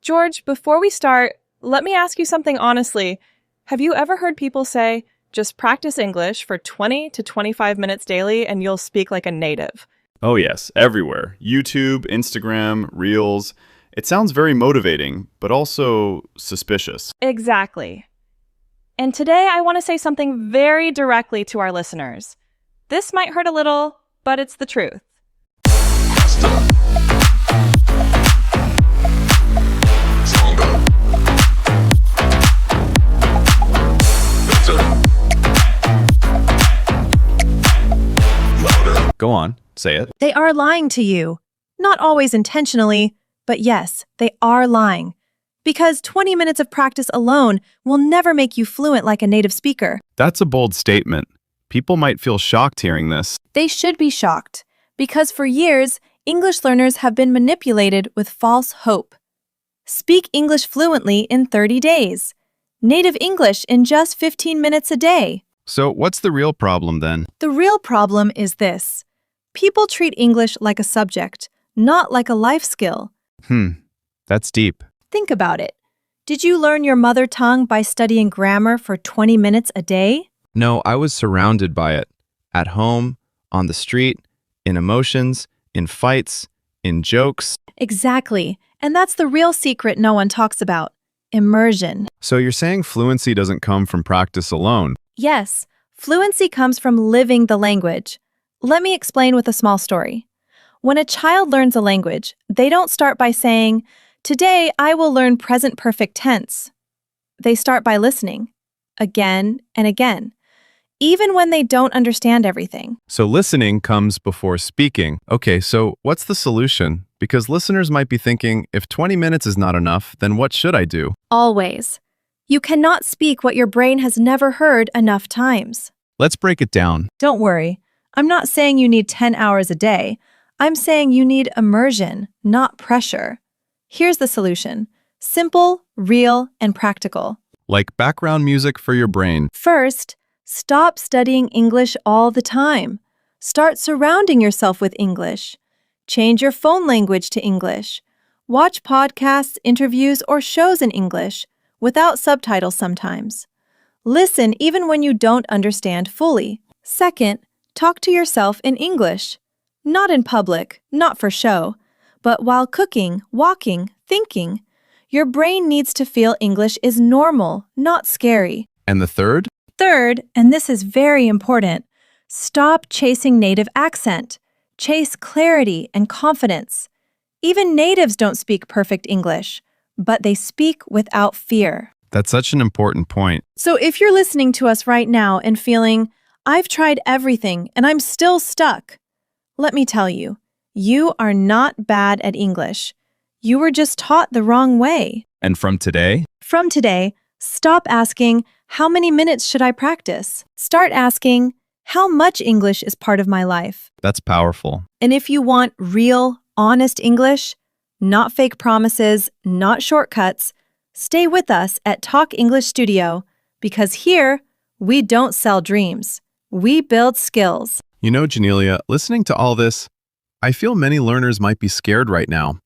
George, before we start, let me ask you something honestly. Have you ever heard people say, just practice English for 20 to 25 minutes daily and you'll speak like a native? Oh yes, everywhere. YouTube, Instagram, Reels. It sounds very motivating, but also suspicious. Exactly. And today I want to say something very directly to our listeners. This might hurt a little, but it's the truth. Go on, say it. They are lying to you. Not always intentionally, but yes, they are lying. Because 20 minutes of practice alone will never make you fluent like a native speaker. That's a bold statement. People might feel shocked hearing this. They should be shocked, because for years, English learners have been manipulated with false hope. Speak English fluently in 30 days. Native English in just 15 minutes a day. So what's the real problem then? The real problem is this. People treat English like a subject, not like a life skill. That's deep. Think about it. Did you learn your mother tongue by studying grammar for 20 minutes a day? No, I was surrounded by it. At home, on the street, in emotions, in fights, in jokes. Exactly. And that's the real secret no one talks about. Immersion. So you're saying fluency doesn't come from practice alone? Yes, fluency comes from living the language. Let me explain with a small story. When a child learns a language, they don't start by saying, "Today I will learn present perfect tense." They start by listening, again and again, even when they don't understand everything. So listening comes before speaking. Okay, so what's the solution? Because listeners might be thinking, if 20 minutes is not enough, then what should I do? Always. You cannot speak what your brain has never heard enough times. Let's break it down. Don't worry. I'm not saying you need 10 hours a day. I'm saying you need immersion, not pressure. Here's the solution. Simple, real, and practical. Like background music for your brain. First, stop studying English all the time. Start surrounding yourself with English. Change your phone language to English. Watch podcasts, interviews, or shows in English, without subtitles sometimes. Listen even when you don't understand fully. Second, talk to yourself in English. Not in public, not for show, but while cooking, walking, thinking. Your brain needs to feel English is normal, not scary. And the third? Third, and this is very important, stop chasing native accent. Chase clarity and confidence. Even natives don't speak perfect English, but they speak without fear. That's such an important point. So if you're listening to us right now and feeling, I've tried everything and I'm still stuck, let me tell you, you are not bad at English. You were just taught the wrong way. And from today? From today, stop asking, how many minutes should I practice? Start asking, how much English is part of my life? That's powerful. And if you want real, honest English, not fake promises, not shortcuts, stay with us at Talk English Studio, because here, we don't sell dreams. We build skills. You know, Jenelia, listening to all this, I feel many learners might be scared right now.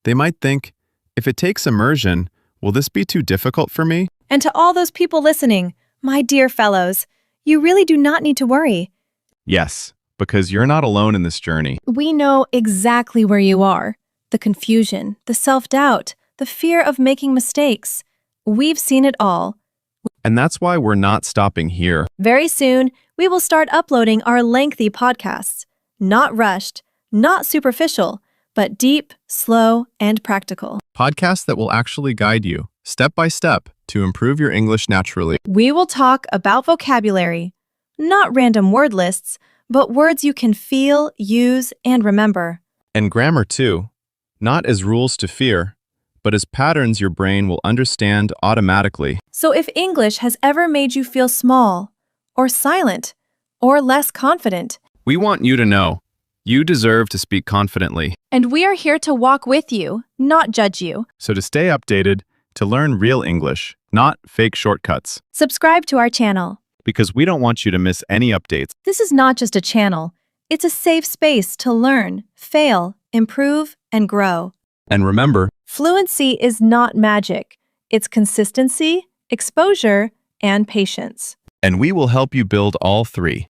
They might think, if it takes immersion, will this be too difficult for me? And to all those people listening, my dear fellows, you really do not need to worry. Yes, because you're not alone in this journey. We know exactly where you are. The confusion, the self-doubt, the fear of making mistakes. We've seen it all. And that's why we're not stopping here. Very soon, we will start uploading our lengthy podcasts. Not rushed, not superficial, but deep, slow, and practical. Podcasts that will actually guide you, step by step, to improve your English naturally. We will talk about vocabulary, not random word lists, but words you can feel, use, and remember. And grammar too, not as rules to fear, but as patterns your brain will understand automatically. So if English has ever made you feel small, or silent, or less confident, we want you to know, you deserve to speak confidently. And we are here to walk with you, not judge you. So to stay updated, to learn real English, not fake shortcuts. Subscribe to our channel. Because we don't want you to miss any updates. This is not just a channel. It's a safe space to learn, fail, improve, and grow. And remember, Fluency is not magic. It's consistency, exposure, and patience. And we will help you build all three.